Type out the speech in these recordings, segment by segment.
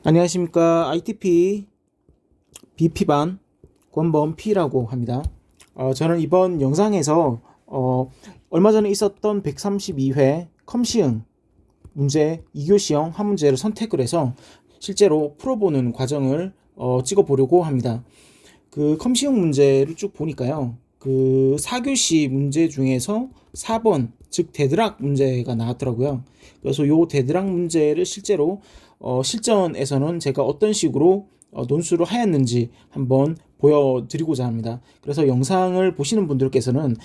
안녕하십니까. ITP BP반 권범 P라고 합니다. 저는 이번 영상에서 얼마 전에 있었던 132회 컴시응 문제 2교시형 한 문제를 선택을 해서 실제로 풀어보는 과정을 찍어보려고 합니다. 그 컴시형 문제를 쭉 보니까요. 그 4교시 문제 중에서 4번 즉 데드락 문제가 나왔더라고요. 그래서 요 데드락 문제를 실제로 실전에서는 제가 어떤 식으로 논술을 하였는지 한번 보여드리고자 합니다. 그래서 영상을 보시는 분들께서는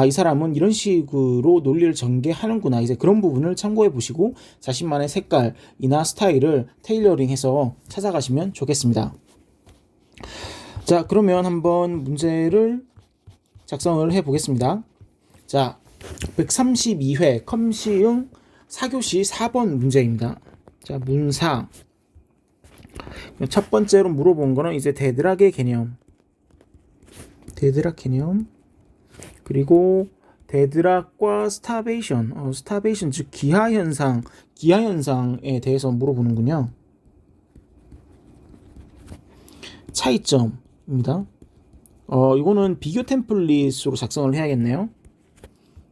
이 사람은 이런 식으로 논리를 전개하는구나, 이제 그런 부분을 참고해 보시고 자신만의 색깔이나 스타일을 테일러링해서 찾아가시면 좋겠습니다. 자, 그러면 한번 문제를 작성을 해 보겠습니다. 자, 132회 컴시응 4교시 4번 문제입니다. 자, 문사. 첫 번째로 물어본 거는 이제 데드락의 개념. 데드락 개념. 그리고 데드락과 스타베이션. 스타베이션 즉 기하 현상에 대해서 물어보는군요. 차이점입니다. 이거는 비교 템플릿으로 작성을 해야겠네요.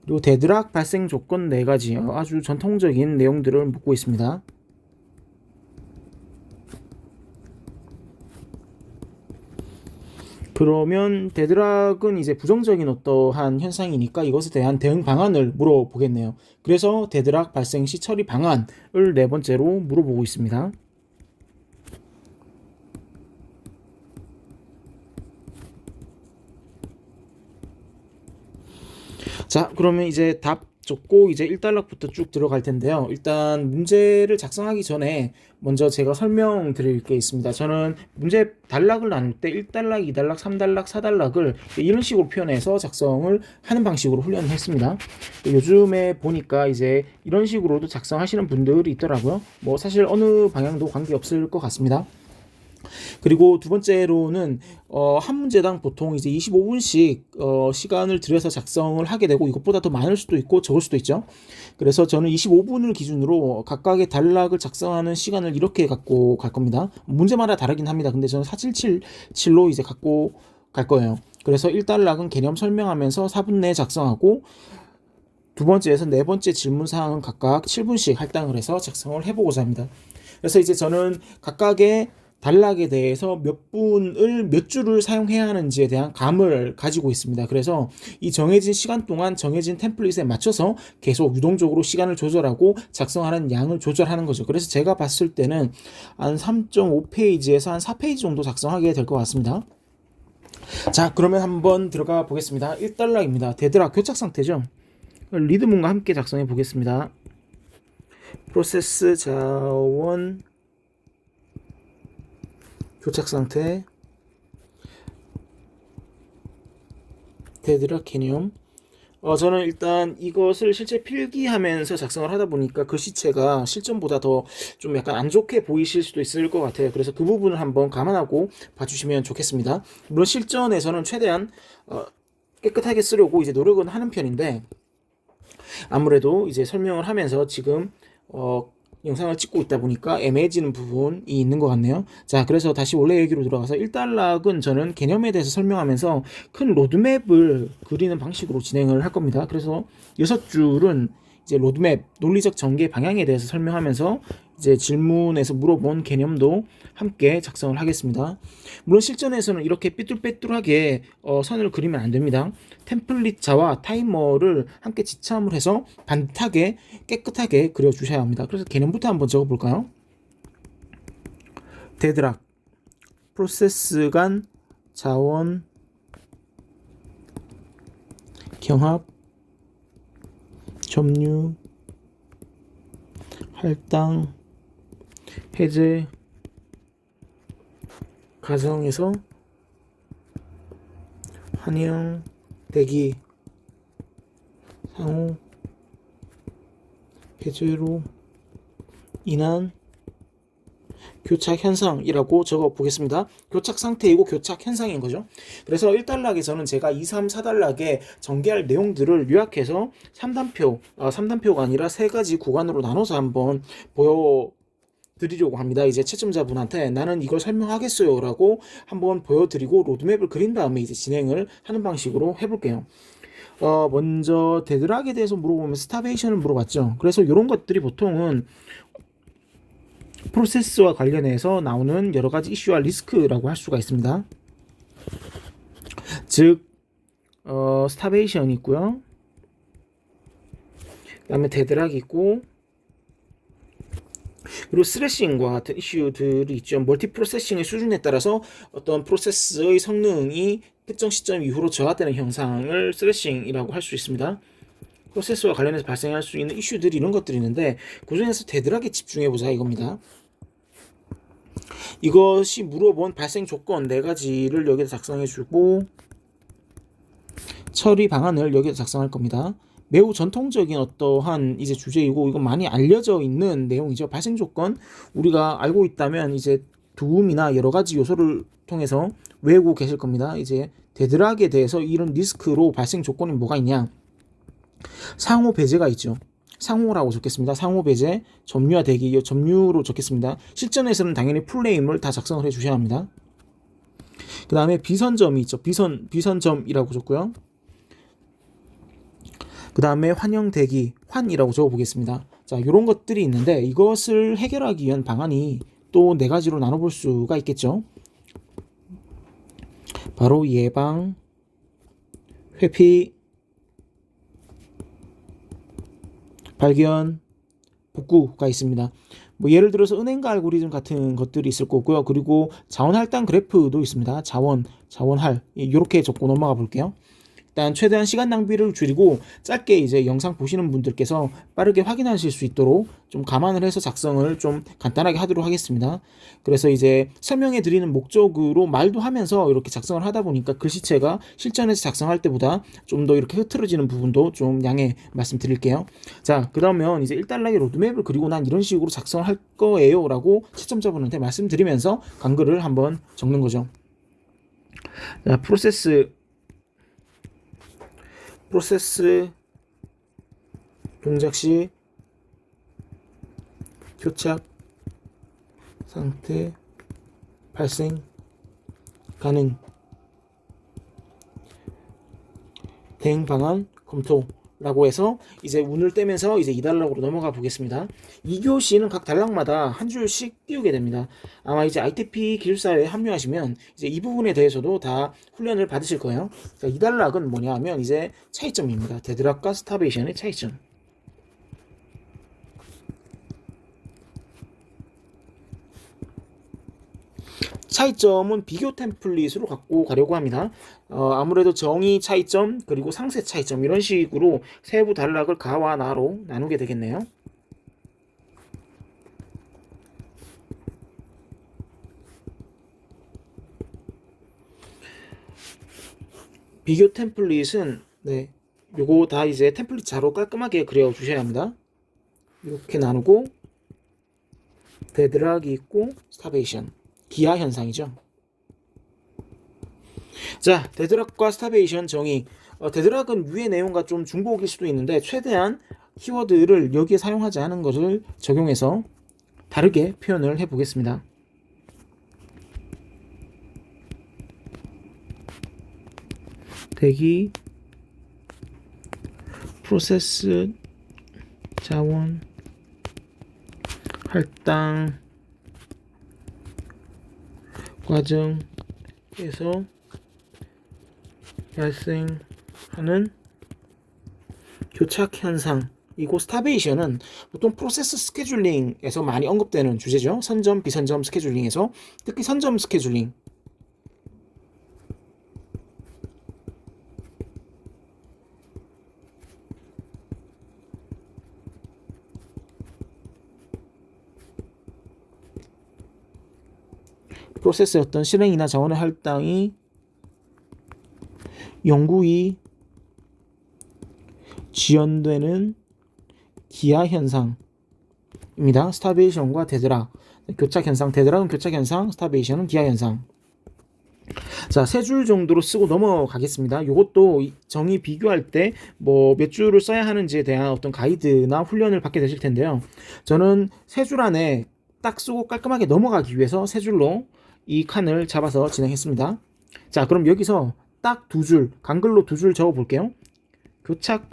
그리고 데드락 발생 조건 4가지, 아주 전통적인 내용들을 묻고 있습니다. 그러면 데드락은 이제 부정적인 어떠한 현상이니까 이것에 대한 대응 방안을 물어보겠네요. 그래서 데드락 발생 시 처리 방안을 4번째로 물어보고 있습니다. 자, 그러면 이제 답 적고 이제 1단락부터 쭉 들어갈 텐데요. 일단 문제를 작성하기 전에 먼저 제가 설명드릴 게 있습니다. 저는 문제 단락을 나눌 때 1단락, 2단락, 3단락, 4단락을 이런 식으로 표현해서 작성을 하는 방식으로 훈련을 했습니다. 요즘에 보니까 이제 이런 식으로도 작성하시는 분들이 있더라고요. 뭐 사실 어느 방향도 관계없을 것 같습니다. 그리고 두 번째로는 한 문제당 보통 이제 25분씩 시간을 들여서 작성을 하게 되고, 이것보다 더 많을 수도 있고 적을 수도 있죠. 그래서 저는 25분을 기준으로 각각의 단락을 작성하는 시간을 이렇게 갖고 갈 겁니다. 문제마다 다르긴 합니다. 근데 저는 4777로 이제 갖고 갈 거예요. 그래서 1단락은 개념 설명하면서 4분 내에 작성하고, 두 번째에서 네 번째 질문 사항은 각각 7분씩 할당을 해서 작성을 해보고자 합니다. 그래서 이제 저는 각각의 단락에 대해서 몇 분을 몇 줄을 사용해야 하는지에 대한 감을 가지고 있습니다. 그래서 이 정해진 시간 동안 정해진 템플릿에 맞춰서 계속 유동적으로 시간을 조절하고 작성하는 양을 조절하는 거죠. 그래서 제가 봤을 때는 한 3.5페이지에서 한 4페이지 정도 작성하게 될 것 같습니다. 자, 그러면 한번 들어가 보겠습니다. 1단락입니다. 데드락 교착 상태죠. 리드문과 함께 작성해 보겠습니다. 프로세스 자원 교착 상태, 데드락 개념. 저는 일단 이것을 실제 필기하면서 작성을 하다 보니까 글씨체가 실전보다 더 좀 약간 안 좋게 보이실 수도 있을 것 같아요. 그래서 그 부분을 한번 감안하고 봐주시면 좋겠습니다. 물론 실전에서는 최대한 깨끗하게 쓰려고 이제 노력은 하는 편인데, 아무래도 이제 설명을 하면서 지금 영상을 찍고 있다 보니까 애매해지는 부분이 있는 것 같네요. 자, 그래서 다시 원래 얘기로 들어가서 1단락은 저는 개념에 대해서 설명하면서 큰 로드맵을 그리는 방식으로 진행을 할 겁니다. 그래서 6줄은 이제 로드맵, 논리적 전개 방향에 대해서 설명하면서 이제 질문에서 물어본 개념도 함께 작성을 하겠습니다. 물론 실전에서는 이렇게 삐뚤빼뚤하게 선을 그리면 안 됩니다. 템플릿자와 타이머를 함께 지참을 해서 반듯하게 깨끗하게 그려주셔야 합니다. 그래서 개념부터 한번 적어볼까요? 데드락, 프로세스 간 자원 경합, 점유, 할당, 해제 과정에서 환영, 대기, 상호, 해제로 인한 교착 현상이라고 적어 보겠습니다. 교착 상태이고 교착 현상인 거죠. 그래서 1단락에서는 제가 2, 3, 4단락에 전개할 내용들을 요약해서 3단표가 아니라 3가지 구간으로 나눠서 한번 보여드리려고 합니다. 이제 채점자분한테 나는 이걸 설명하겠어요 라고 한번 보여드리고 로드맵을 그린 다음에 이제 진행을 하는 방식으로 해볼게요. 먼저 데드락에 대해서 물어보면 스타베이션을 물어봤죠. 그래서 이런 것들이 보통은 프로세스와 관련해서 나오는 여러 가지 이슈와 리스크라고 할 수가 있습니다. 즉 스타베이션이 있고요. 그 다음에 데드락이 있고, 그리고 스레싱과 같은 이슈들이 있죠. 멀티 프로세싱의 수준에 따라서 어떤 프로세스의 성능이 특정 시점 이후로 저하되는 현상을 스레싱이라고 할 수 있습니다. 프로세스와 관련해서 발생할 수 있는 이슈들이 이런 것들이 있는데 그 중에서 데드락에 집중해보자 이겁니다. 이것이 물어본 발생 조건 4가지를 여기다 작성해주고 처리 방안을 여기다 작성할 겁니다. 매우 전통적인 어떠한 이제 주제이고 이건 많이 알려져 있는 내용이죠. 발생 조건 우리가 알고 있다면 이제 도움이나 여러 가지 요소를 통해서 외우고 계실 겁니다. 이제 데드락에 대해서 이런 리스크로 발생 조건이 뭐가 있냐? 상호 배제가 있죠. 상호라고 적겠습니다. 상호 배제, 점유와 대기, 이 점유로 적겠습니다. 실전에서는 당연히 풀네임을 다 작성을 해주셔야 합니다. 그 다음에 비선점이 있죠. 비선점이라고 적고요. 그 다음에 환영 대기, 환이라고 적어보겠습니다. 자, 이런 것들이 있는데 이것을 해결하기 위한 방안이 또 4가지로 나눠볼 수가 있겠죠. 바로 예방, 회피, 발견, 복구가 있습니다. 뭐 예를 들어서 은행가 알고리즘 같은 것들이 있을 거고요. 그리고 자원 할당 그래프도 있습니다. 자원할 이렇게 적고 넘어가 볼게요. 일단 최대한 시간 낭비를 줄이고 짧게 이제 영상 보시는 분들께서 빠르게 확인하실 수 있도록 좀 감안을 해서 작성을 좀 간단하게 하도록 하겠습니다. 그래서 이제 설명해 드리는 목적으로 말도 하면서 이렇게 작성을 하다 보니까 글씨체가 실전에서 작성할 때보다 좀 더 이렇게 흐트러지는 부분도 좀 양해 말씀드릴게요. 자, 그러면 이제 1달러의 로드맵을 그리고 난 이런 식으로 작성을 할 거예요 라고 채점자분한테 말씀드리면서 간글을 한번 적는 거죠. 자, 프로세스 동작 시 교착 상태 발생 가능 대응 방안 검토라고 해서 이제 운을 떼면서 이제 2단락으로 넘어가 보겠습니다. 2교시는 각 단락마다 한 줄씩 띄우게 됩니다. 아마 이제 ITP 기술사회에 합류하시면 이제 이 부분에 대해서도 다 훈련을 받으실 거예요. 자, 2단락은 뭐냐 하면 이제 차이점입니다. 데드락과 스타베이션의 차이점. 차이점은 비교 템플릿으로 갖고 가려고 합니다. 아무래도 정의 차이점 그리고 상세 차이점 이런 식으로 세부 단락을 가와 나로 나누게 되겠네요. 비교 템플릿은 요거 다 이제 템플릿 자로 깔끔하게 그려 주셔야 합니다. 이렇게 나누고 데드락이 있고 스타베이션 기하 현상이죠. 자, 데드락과 스타베이션 정의. 데드락은 위의 내용과 좀 중복일 수도 있는데 최대한 키워드를 여기에 사용하지 않은 것을 적용해서 다르게 표현을 해보겠습니다. 대기, 프로세스, 자원, 할당, 과정에서 발생하는 교착 현상이고 스타베이션은 보통 프로세스 스케줄링에서 많이 언급되는 주제죠. 선점, 비선점 스케줄링에서 특히 선점 스케줄링 프로세스의 어떤 실행이나 자원의 할당이 영구히 지연되는 기하 현상입니다. 스타베이션과 데드락 교착 현상, 데드락은 교착 현상, 스타베이션은 기하 현상. 자, 3줄 정도로 쓰고 넘어가겠습니다. 이것도 정의 비교할 때 뭐 몇 줄을 써야 하는지에 대한 어떤 가이드나 훈련을 받게 되실 텐데요. 저는 3줄 안에 딱 쓰고 깔끔하게 넘어가기 위해서 세 줄로 이 칸을 잡아서 진행했습니다. 자, 그럼 여기서 딱 두 줄, 강글로 두 줄 적어 볼게요. 교착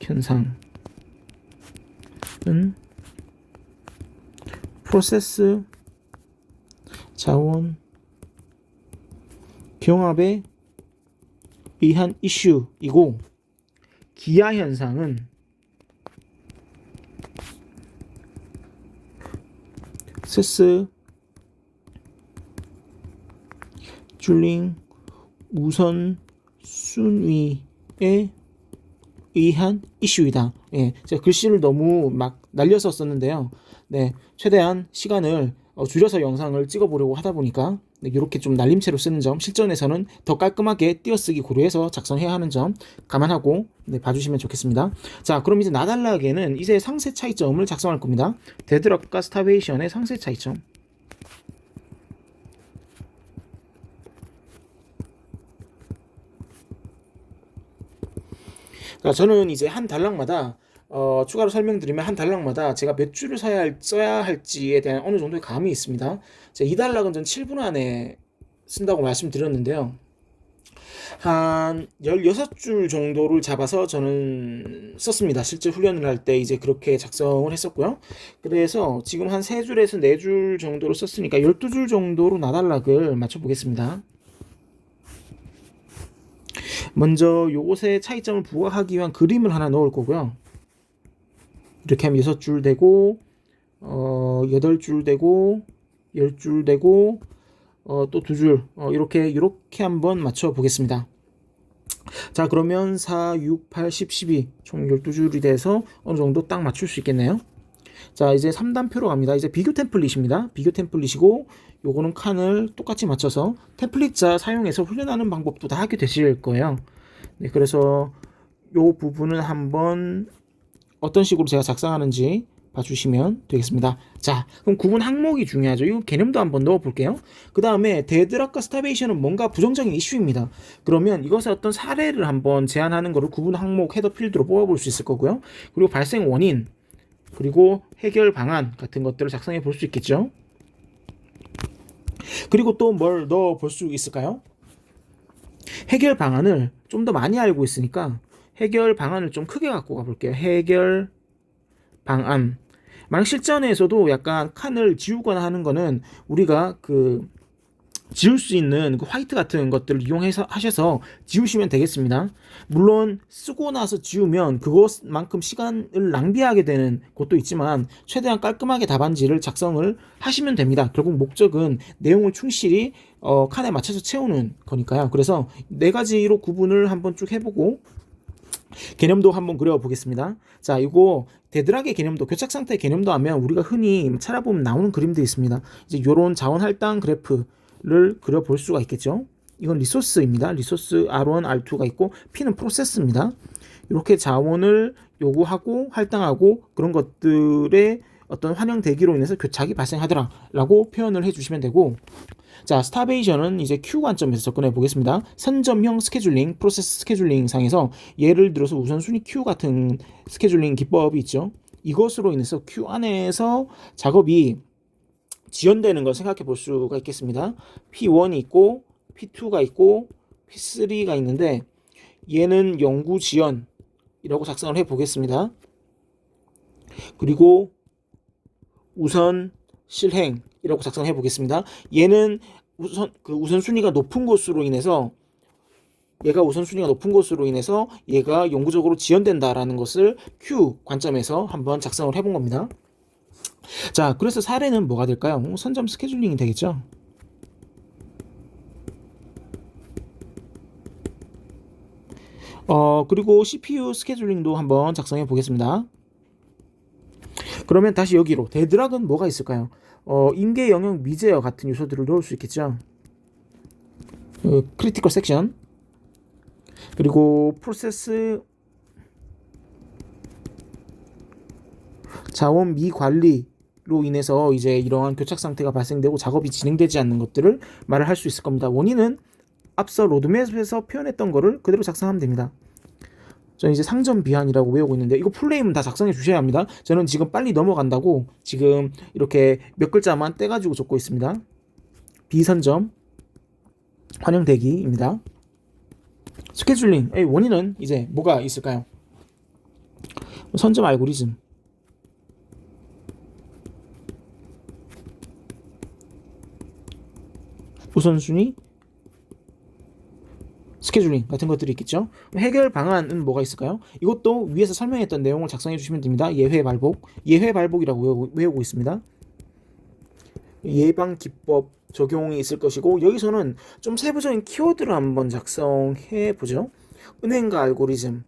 현상은 프로세스 자원 경합에 의한 이슈이고, 기아 현상은 세스 줄링 우선 순위에 의한 이슈이다. 예, 제가 글씨를 너무 막 날려서 썼는데요. 네, 최대한 시간을 줄여서 영상을 찍어보려고 하다 보니까 이렇게 좀 날림체로 쓰는 점, 실전에서는 더 깔끔하게 띄어쓰기 고려해서 작성해야 하는 점 감안하고 봐주시면 좋겠습니다. 자, 그럼 이제 나달락에는 이제 상세 차이점을 작성할 겁니다. 데드락과 스타베이션의 상세 차이점. 자, 저는 이제 한 단락마다 추가로 설명드리면 한 단락마다 제가 몇 줄을 써야 할지에 대한 어느 정도의 감이 있습니다. 이 단락은 전 7분 안에 쓴다고 말씀드렸는데요. 한 16줄 정도를 잡아서 저는 썼습니다. 실제 훈련을 할 때 이제 그렇게 작성을 했었고요. 그래서 지금 한 3줄에서 4줄 정도로 썼으니까 12줄 정도로 나달락을 맞춰보겠습니다. 먼저 요것의 차이점을 부각하기 위한 그림을 하나 넣을 거고요. 이렇게 하면 6줄 되고 8줄 되고 10줄 되고 또 2줄 이렇게 한번 맞춰 보겠습니다. 자, 그러면 4, 6, 8, 10, 12 총 12줄이 돼서 어느 정도 딱 맞출 수 있겠네요. 자, 이제 3단표로 갑니다. 이제 비교 템플릿입니다. 비교 템플릿이고 요거는 칸을 똑같이 맞춰서 템플릿자 사용해서 훈련하는 방법도 다 하게 되실 거예요. 네, 그래서 요 부분은 한번 어떤 식으로 제가 작성하는지 봐주시면 되겠습니다. 자, 그럼 구분 항목이 중요하죠. 이 개념도 한번 넣어볼게요. 그 다음에 데드락과 스타베이션은 뭔가 부정적인 이슈입니다. 그러면 이것의 어떤 사례를 한번 제안하는 것을 구분 항목 헤더 필드로 뽑아볼 수 있을 거고요. 그리고 발생 원인, 그리고 해결 방안 같은 것들을 작성해 볼 수 있겠죠. 그리고 또 뭘 넣어 볼 수 있을까요? 해결 방안을 좀 더 많이 알고 있으니까 해결 방안을 좀 크게 갖고 가볼게요. 해결 방안. 만약 실전에서도 약간 칸을 지우거나 하는 거는 우리가 지울 수 있는 화이트 같은 것들을 이용해서 하셔서 지우시면 되겠습니다. 물론 쓰고 나서 지우면 그것만큼 시간을 낭비하게 되는 것도 있지만 최대한 깔끔하게 답안지를 작성을 하시면 됩니다. 결국 목적은 내용을 충실히 칸에 맞춰서 채우는 거니까요. 그래서 4가지로 구분을 한번 쭉 해보고 개념도 한번 그려보겠습니다. 자, 이거 데드락의 개념도, 교착 상태의 개념도 하면 우리가 흔히 찾아보면 나오는 그림들이 있습니다. 이제 이런 자원 할당 그래프를 그려볼 수가 있겠죠. 이건 리소스입니다. 리소스 R1, R2가 있고 P는 프로세스입니다. 이렇게 자원을 요구하고 할당하고 그런 것들의 어떤 환영 대기로 인해서 교착이 발생하더라 라고 표현을 해주시면 되고, 자, 스타베이션은 이제 Q 관점에서 접근해 보겠습니다. 선점형 스케줄링, 프로세스 스케줄링 상에서 예를 들어서 우선순위 Q 같은 스케줄링 기법이 있죠. 이것으로 인해서 Q 안에서 작업이 지연되는 걸 생각해 볼 수가 있겠습니다. P1이 있고 P2가 있고 P3가 있는데 얘는 영구 지연이라고 작성을 해 보겠습니다. 그리고 우선 실행이라고 작성해 보겠습니다. 얘는 우선순위가 높은 것으로 인해서 얘가 영구적으로 지연된다라는 것을 Q 관점에서 한번 작성을 해본 겁니다. 자, 그래서 사례는 뭐가 될까요? 선점 스케줄링이 되겠죠. 그리고 CPU 스케줄링도 한번 작성해 보겠습니다. 그러면 다시 여기로 데드락은 뭐가 있을까요? 인계 영역 미제어 같은 요소들을 넣을 수 있겠죠. 크리티컬 섹션, 그리고 프로세스 자원 미관리로 인해서 이제 이러한 교착 상태가 발생되고 작업이 진행되지 않는 것들을 말을 할 수 있을 겁니다. 원인은 앞서 로드맵에서 표현했던 거를 그대로 작성하면 됩니다. 저는 이제 상점 비안이라고 외우고 있는데 이거 풀네임은 다 작성해 주셔야 합니다. 저는 지금 빨리 넘어간다고 지금 이렇게 몇 글자만 떼가지고 적고 있습니다. 비선점 환영 대기입니다. 스케줄링의 원인은 이제 뭐가 있을까요? 선점 알고리즘, 우선순위, 스케줄링 같은 것들이 있겠죠. 해결 방안은 뭐가 있을까요? 이것도 위에서 설명했던 내용을 작성해 주시면 됩니다. 예회 발복, 예회 발복이라고 외우고 있습니다. 예방 기법 적용이 있을 것이고, 여기서는 좀 세부적인 키워드를 한번 작성해 보죠. 은행가 알고리즘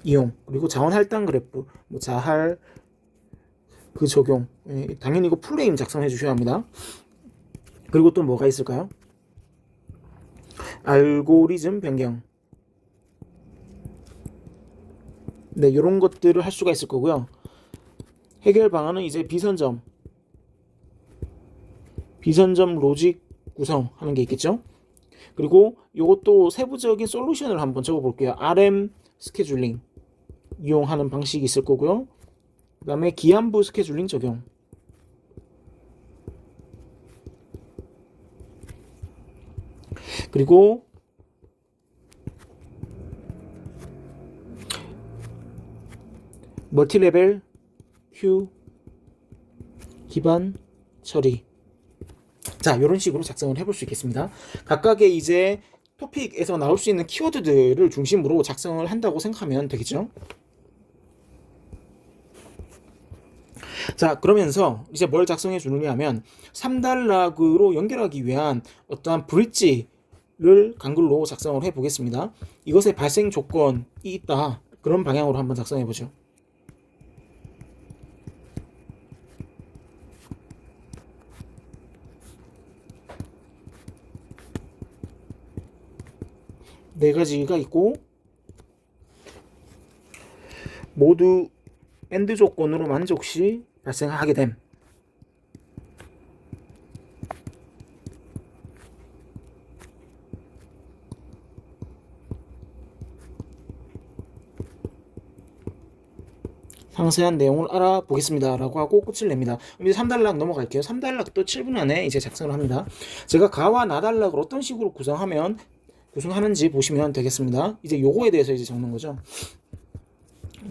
이용, 그리고 자원 할당 그래프, 뭐 자할 그 적용, 당연히 이거 풀네임 작성해 주셔야 합니다. 그리고 또 뭐가 있을까요? 알고리즘 변경, 네, 이런 것들을 할 수가 있을 거고요. 해결 방안은 이제 비선점 로직 구성하는 게 있겠죠. 그리고 이것도 세부적인 솔루션을 한번 적어 볼게요. RM 스케줄링 이용하는 방식이 있을 거고요. 그 다음에 기한부 스케줄링 적용, 그리고 멀티레벨 큐 기반 처리. 자, 이런 식으로 작성을 해볼 수 있겠습니다. 각각의 이제 토픽에서 나올 수 있는 키워드들을 중심으로 작성을 한다고 생각하면 되겠죠. 자, 그러면서 이제 뭘 작성해 주느냐 하면 3단락으로 연결하기 위한 어떠한 브릿지를 강글로 작성을 해 보겠습니다. 이것의 발생 조건이 있다, 그런 방향으로 한번 작성해 보죠. 네 가지가 있고, 모두 엔드 조건으로 만족 시 발생하게 됨. 상세한 내용을 알아보겠습니다 라고 하고 끝을 냅니다. 그럼 이제 3단락 넘어갈게요. 3단락도 7분 안에 이제 작성을 합니다. 제가 가와 나단락을 어떤 식으로 구성하는지 보시면 되겠습니다. 이제 요거에 대해서 이제 적는 거죠.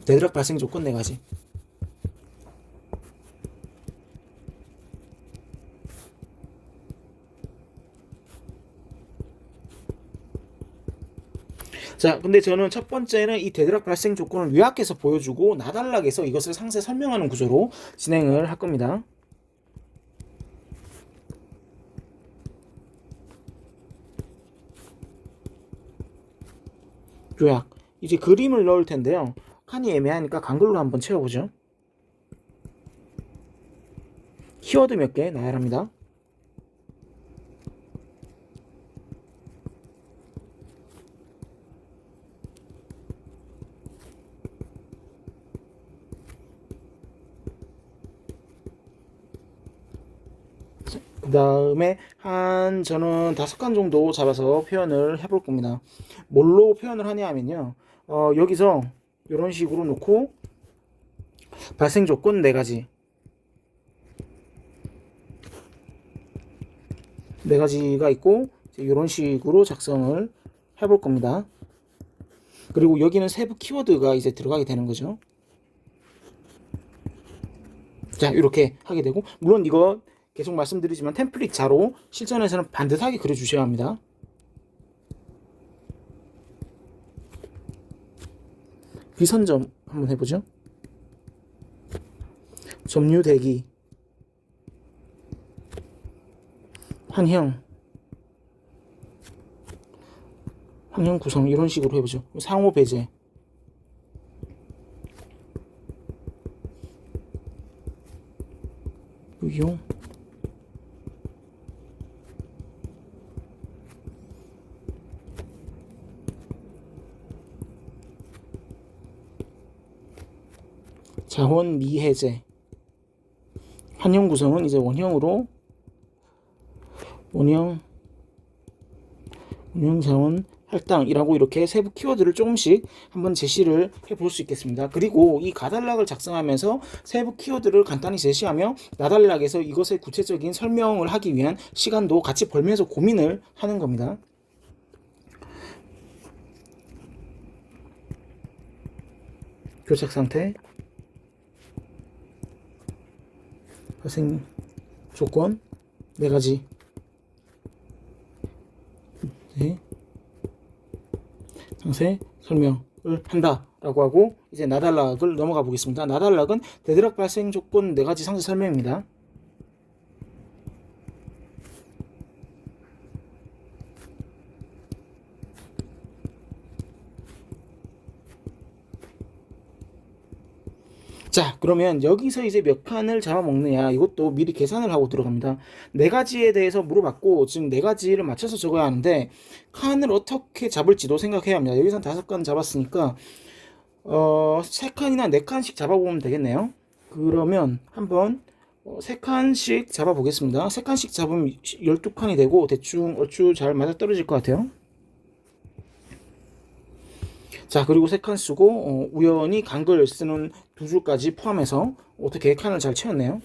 데드락 발생 조건 4가지. 자, 근데 저는 첫 번째는 이 데드락 발생 조건을 요약해서 보여주고 나단락에서 이것을 상세 설명하는 구조로 진행을 할 겁니다. 요약. 이제 그림을 넣을 텐데요. 칸이 애매하니까 강글로 한번 채워보죠. 키워드 몇 개 나열합니다. 그 다음에 저는 5칸 정도 잡아서 표현을 해볼 겁니다. 뭘로 표현을 하냐 하면요. 여기서 이런 식으로 놓고 발생 조건 4가지. 4가지가 있고 이런 식으로 작성을 해볼 겁니다. 그리고 여기는 세부 키워드가 이제 들어가게 되는 거죠. 자, 이렇게 하게 되고, 물론 이거 계속 말씀드리지만 템플릿 자로 실전에서는 반듯하게 그려주셔야 합니다. 비선점 한번 해보죠. 점유 대기, 환형 구성 이런 식으로 해보죠. 상호 배제, 이용, 자원 미해제, 환형 구성은 이제 원형 자원 할당이라고 이렇게 세부 키워드를 조금씩 한번 제시를 해볼 수 있겠습니다. 그리고 이 가달락을 작성하면서 세부 키워드를 간단히 제시하며 나달락에서 이것의 구체적인 설명을 하기 위한 시간도 같이 벌면서 고민을 하는 겁니다. 교착 상태, 발생 조건, 네 가지. 네. 상세 설명을 한다라고 하고 이제 나달락을 넘어가 보겠습니다. 나달락은 데드락 발생 조건 4가지 상세 설명입니다. 자, 그러면 여기서 이제 몇 칸을 잡아먹느냐 이것도 미리 계산을 하고 들어갑니다. 4가지에 대해서 물어봤고 지금 4가지를 맞춰서 적어야 하는데 칸을 어떻게 잡을지도 생각해야 합니다. 여기서 5칸 잡았으니까 3칸이나 4칸씩 잡아보면 되겠네요. 그러면 한번 3칸씩 잡아보겠습니다. 3칸씩 잡으면 12칸이 되고 대충 얼추 잘 맞아떨어질 것 같아요. 자, 그리고 3칸 쓰고 우연히 간글 쓰는 2줄까지 포함해서 어떻게 칸을 잘 채웠네요.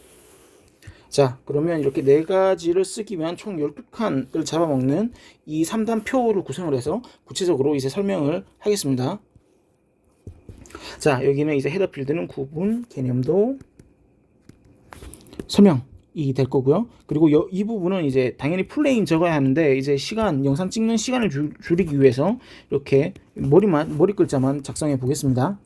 자, 그러면 이렇게 4가지를 쓰기 위한 총 12칸을 잡아먹는 이 3단표를 구성을 해서 구체적으로 이제 설명을 하겠습니다. 자, 여기는 이제 헤더 필드는 구분, 개념도, 설명이 될 거고요. 그리고 이 부분은 이제 당연히 플레인 적어야 하는데 이제 영상 찍는 시간을 줄이기 위해서 이렇게 머리 글자만 작성해 보겠습니다.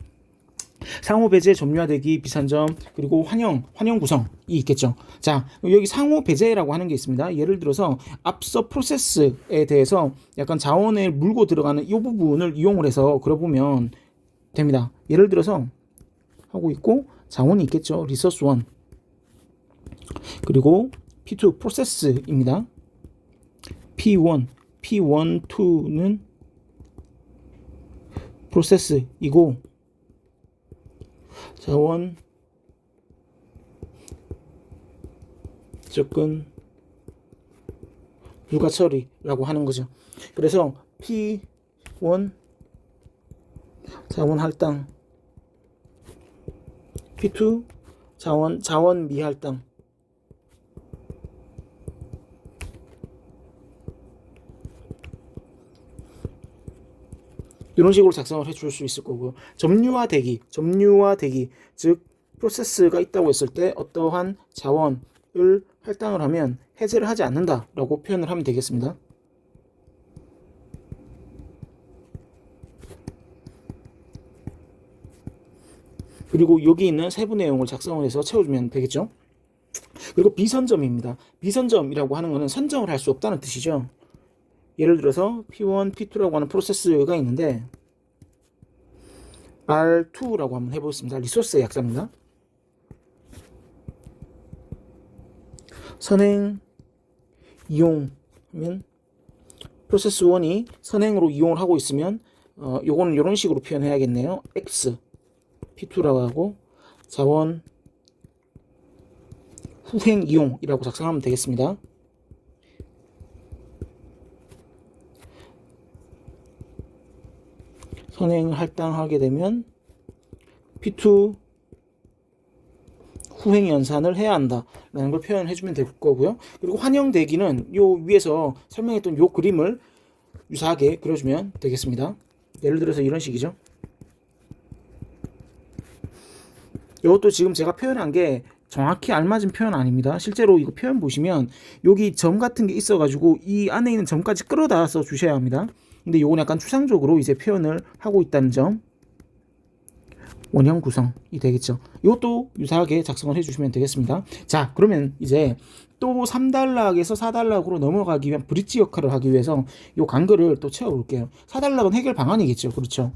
상호 배제, 점유화되기, 비산점, 그리고 환영 구성이 있겠죠. 자, 여기 상호 배제라고 하는 게 있습니다. 예를 들어서 앞서 프로세스에 대해서 약간 자원을 물고 들어가는 이 부분을 이용을 해서 그려보면 됩니다. 예를 들어서 하고 있고 자원이 있겠죠. 리소스 1 그리고 P2 프로세스입니다. P1, P1, 2는 프로세스이고 자원 접근 불가 처리라고 하는 거죠. 그래서 P1 자원 할당, P2 자원 미할당, 이런 식으로 작성을 해줄 수 있을 거고요. 점유화되기, 즉 프로세스가 있다고 했을 때 어떠한 자원을 할당을 하면 해제를 하지 않는다라고 표현을 하면 되겠습니다. 그리고 여기 있는 세부 내용을 작성을 해서 채워주면 되겠죠. 그리고 비선점입니다. 비선점이라고 하는 것은 선정을 할 수 없다는 뜻이죠. 예를 들어서 P1, P2라고 하는 프로세스가 있는데 R2라고 한번 해보겠습니다. 리소스의 약자입니다. 선행 이용하면 프로세스 1이 선행으로 이용을 하고 있으면 요거는 이런 식으로 표현해야겠네요. X P2라고 하고 자원 후행 이용이라고 작성하면 되겠습니다. 선행 할당하게 되면 P2 후행 연산을 해야 한다라는 걸 표현해 주면 될 거고요. 그리고 환영 대기는 요 위에서 설명했던 요 그림을 유사하게 그려주면 되겠습니다. 예를 들어서 이런 식이죠. 이것도 지금 제가 표현한 게 정확히 알맞은 표현 아닙니다. 실제로 이거 표현 보시면 여기 점 같은 게 있어가지고 이 안에 있는 점까지 끌어다 써 주셔야 합니다. 근데 요건 약간 추상적으로 이제 표현을 하고 있다는 점, 원형 구성이 되겠죠. 이것도 유사하게 작성을 해주시면 되겠습니다. 자, 그러면 이제 또 3단락에서 4단락으로 넘어가기 위한 브릿지 역할을 하기 위해서 요 간글을 또 채워볼게요. 4단락은 해결 방안이겠죠. 그렇죠.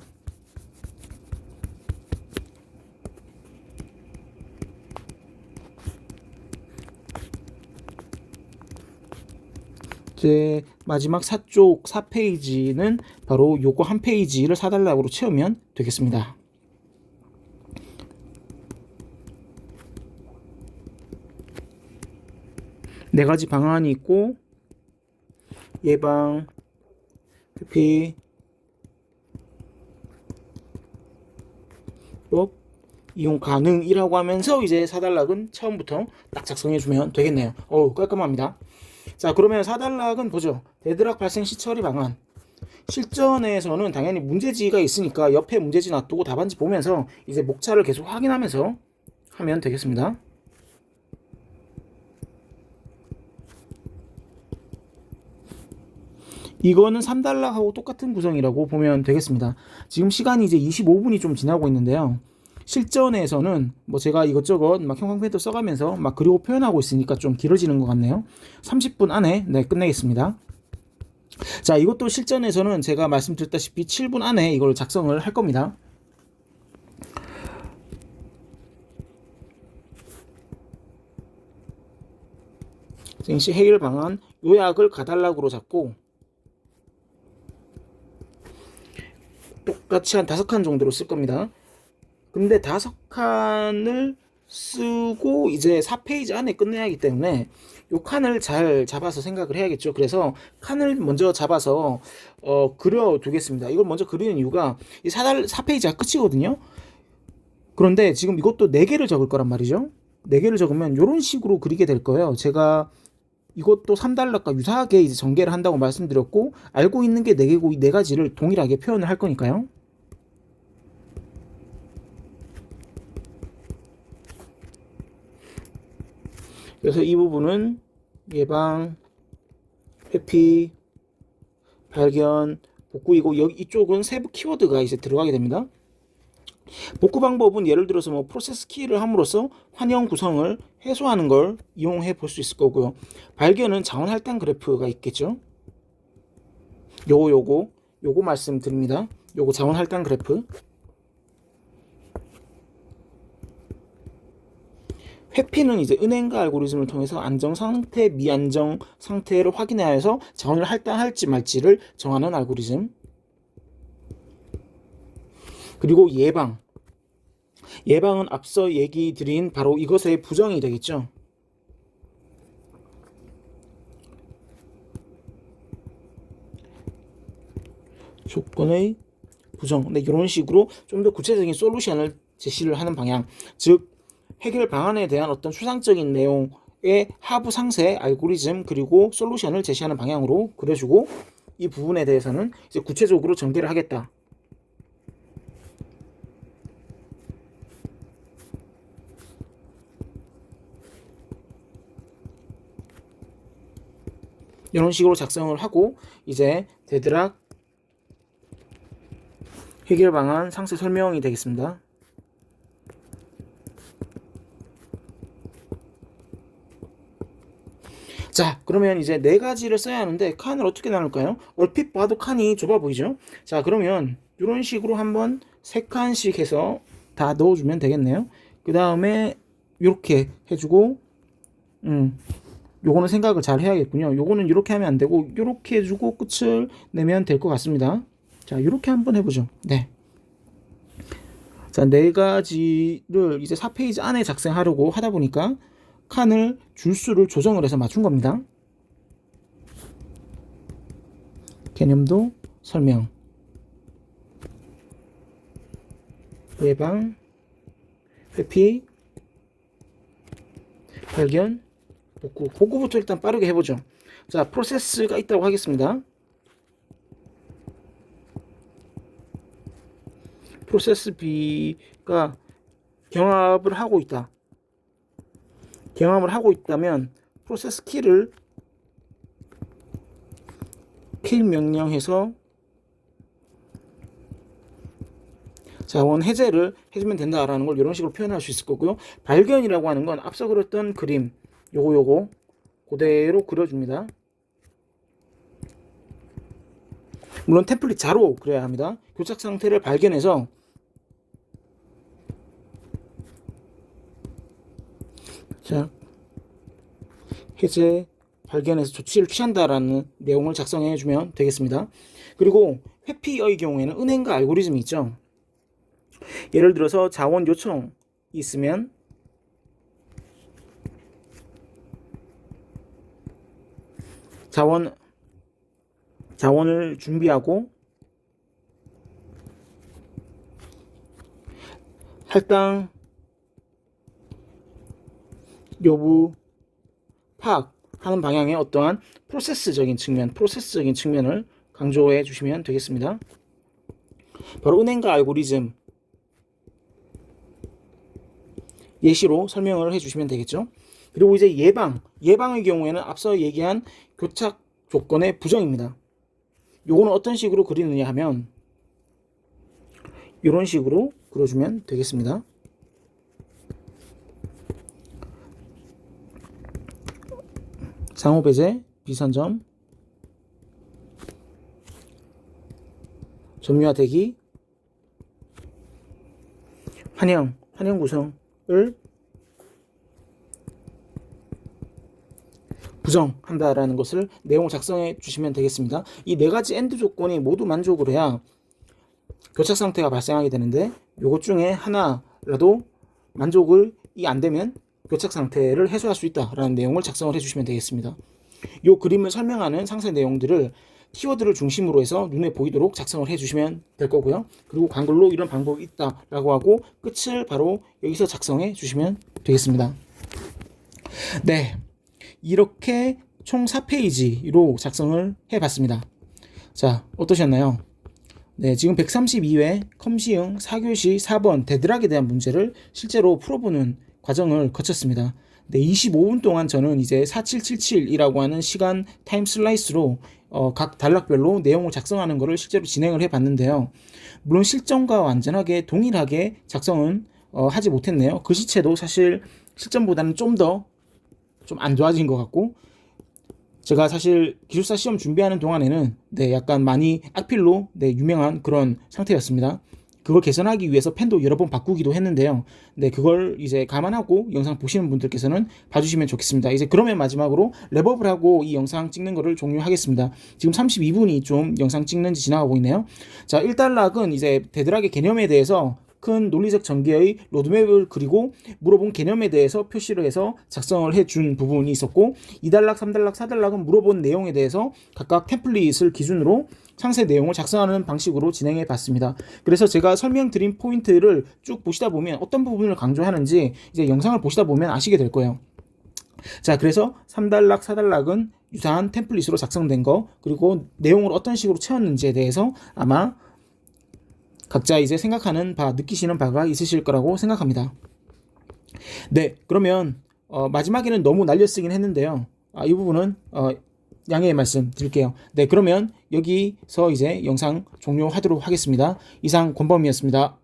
이제 마지막 4페이지는 바로 요거 한 페이지를 4단락으로 채우면 되겠습니다. 네 가지 방안이 있고 예방, 회피, 이용 가능이라고 하면서 이제 사단락은 처음부터 딱 작성해주면 되겠네요. 깔끔합니다. 자, 그러면 사단락은 보죠. 데드락 발생 시 처리 방안. 실전에서는 당연히 문제지가 있으니까 옆에 문제지 놔두고 답안지 보면서 이제 목차를 계속 확인하면서 하면 되겠습니다. 이거는 3단락하고 똑같은 구성이라고 보면 되겠습니다. 지금 시간이 이제 25분이 좀 지나고 있는데요. 실전에서는 뭐 제가 이것저것 막 형광펜도 써가면서 막 그리고 표현하고 있으니까 좀 길어지는 것 같네요. 30분 안에 끝내겠습니다. 자, 이것도 실전에서는 제가 말씀드렸다시피 7분 안에 이걸 작성을 할 겁니다. 증시 해결 방안 요약을 가달락으로 잡고 똑같이 한 5칸 정도로 쓸 겁니다. 근데 5칸을 쓰고 이제 4페이지 안에 끝내야 하기 때문에 요 칸을 잘 잡아서 생각을 해야겠죠. 그래서 칸을 먼저 잡아서 그려 두겠습니다. 이걸 먼저 그리는 이유가 이 4페이지가 끝이거든요. 그런데 지금 이것도 4개를 적을 거란 말이죠. 4개를 적으면 이런 식으로 그리게 될 거예요. 제가 이것도 3단락과 유사하게 이제 전개를 한다고 말씀드렸고, 알고 있는 게 4개고 이 4가지를 동일하게 표현을 할 거니까요. 그래서 이 부분은 예방, 회피, 발견, 복구이고, 여기 이쪽은 세부 키워드가 이제 들어가게 됩니다. 복구 방법은 예를 들어서 뭐 프로세스 키를 함으로써 환영 구성을 해소하는 걸 이용해 볼 수 있을 거고요. 발견은 자원 할당 그래프가 있겠죠. 요거 말씀드립니다. 요거 자원 할당 그래프. 회피는 이제 은행가 알고리즘을 통해서 안정 상태, 미안정 상태를 확인하여서 자원을 할당할지 말지를 정하는 알고리즘. 그리고 예방은 앞서 얘기 드린 바로 이것의 부정이 되겠죠. 조건의 부정. 네, 이런 식으로 좀 더 구체적인 솔루션을 제시를 하는 방향. 즉 해결 방안에 대한 어떤 추상적인 내용의 하부 상세 알고리즘 그리고 솔루션을 제시하는 방향으로 그려주고, 이 부분에 대해서는 이제 구체적으로 전개를 하겠다. 이런 식으로 작성을 하고 이제 데드락 해결 방안 상세 설명이 되겠습니다. 자, 그러면 이제 4가지를 써야 하는데 칸을 어떻게 나눌까요? 얼핏 봐도 칸이 좁아 보이죠? 자, 그러면 이런 식으로 한번 3칸씩 해서 다 넣어주면 되겠네요. 그 다음에 이렇게 해주고 요거는 생각을 잘 해야겠군요. 요거는 이렇게 하면 안 되고 이렇게 해주고 끝을 내면 될 것 같습니다. 자, 이렇게 한번 해보죠. 네. 자, 4가지를 이제 4페이지 안에 작성하려고 하다 보니까 칸을 줄수를 조정을 해서 맞춘 겁니다. 개념도 설명, 예방, 회피, 발견, 복구부터 일단 빠르게 해보죠. 자, 프로세스가 있다고 하겠습니다. 프로세스 B가 경합을 하고 있다. 경합을 하고 있다면 프로세스 키를 킬 명령해서 자원 해제를 해주면 된다라는 걸 이런 식으로 표현할 수 있을 거고요. 발견이라고 하는 건 앞서 그렸던 그림 요거 그대로 그려줍니다. 물론 템플릿 자로 그려야 합니다. 교착 상태를 발견해서 자, 해제 발견해서 조치를 취한다라는 내용을 작성해 주면 되겠습니다. 그리고 회피의 경우에는 은행가 알고리즘이 있죠. 예를 들어서 자원 요청이 있으면 자원을 준비하고 할당 여부 파악하는 방향의 어떠한 프로세스적인 측면을 강조해 주시면 되겠습니다. 바로 은행과 알고리즘 예시로 설명을 해주시면 되겠죠. 그리고 이제 예방의 경우에는 앞서 얘기한 교착 조건의 부정입니다. 요거는 어떤 식으로 그리느냐 하면 이런 식으로 그려주면 되겠습니다. 상호배제, 비선점, 점유화 대기, 환영 구성을 부정한다라는 것을 내용을 작성해 주시면 되겠습니다. 이 네 가지 엔드 조건이 모두 만족을 해야 교착 상태가 발생하게 되는데 요것 중에 하나라도 만족이 안 되면 교착 상태를 해소할 수 있다라는 내용을 작성을 해주시면 되겠습니다. 요 그림을 설명하는 상세 내용들을 키워드를 중심으로 해서 눈에 보이도록 작성을 해주시면 될 거고요. 그리고 관글로 이런 방법이 있다라고 하고 끝을 바로 여기서 작성해 주시면 되겠습니다. 네, 이렇게 총 4페이지로 작성을 해봤습니다. 자, 어떠셨나요? 네, 지금 132회 컴시응 4교시 4번 데드락에 대한 문제를 실제로 풀어보는 과정을 거쳤습니다. 네, 25분 동안 저는 이제 4777이라고 하는 시간 타임 슬라이스로 각 단락별로 내용을 작성하는 것을 실제로 진행을 해봤는데요. 물론 실전과 완전하게 동일하게 작성은 하지 못했네요. 글씨체도 사실 실전보다는 좀 안 좋아진 것 같고, 제가 사실 기술사 시험 준비하는 동안에는 약간 많이 악필로 유명한 그런 상태였습니다. 그걸 개선하기 위해서 펜도 여러 번 바꾸기도 했는데요. 그걸 이제 감안하고 영상 보시는 분들께서는 봐주시면 좋겠습니다. 이제 그러면 마지막으로 랩업을 하고 이 영상 찍는 거를 종료하겠습니다. 지금 32분이 좀 영상 찍는지 지나가고 있네요. 자, 1단락은 이제 데드락의 개념에 대해서 큰 논리적 전개의 로드맵을 그리고 물어본 개념에 대해서 표시를 해서 작성을 해준 부분이 있었고, 2단락, 3단락, 4단락은 물어본 내용에 대해서 각각 템플릿을 기준으로 상세 내용을 작성하는 방식으로 진행해 봤습니다. 그래서 제가 설명드린 포인트를 쭉 보시다 보면 어떤 부분을 강조하는지 이제 영상을 보시다 보면 아시게 될 거예요. 자, 그래서 3단락, 4단락은 유사한 템플릿으로 작성된 거, 그리고 내용을 어떤 식으로 채웠는지에 대해서 아마 각자 이제 생각하는 바, 느끼시는 바가 있으실 거라고 생각합니다. 네, 그러면 마지막에는 너무 날려쓰긴 했는데요. 이 부분은 양해의 말씀 드릴게요. 네, 그러면 여기서 이제 영상 종료하도록 하겠습니다. 이상 권범이었습니다.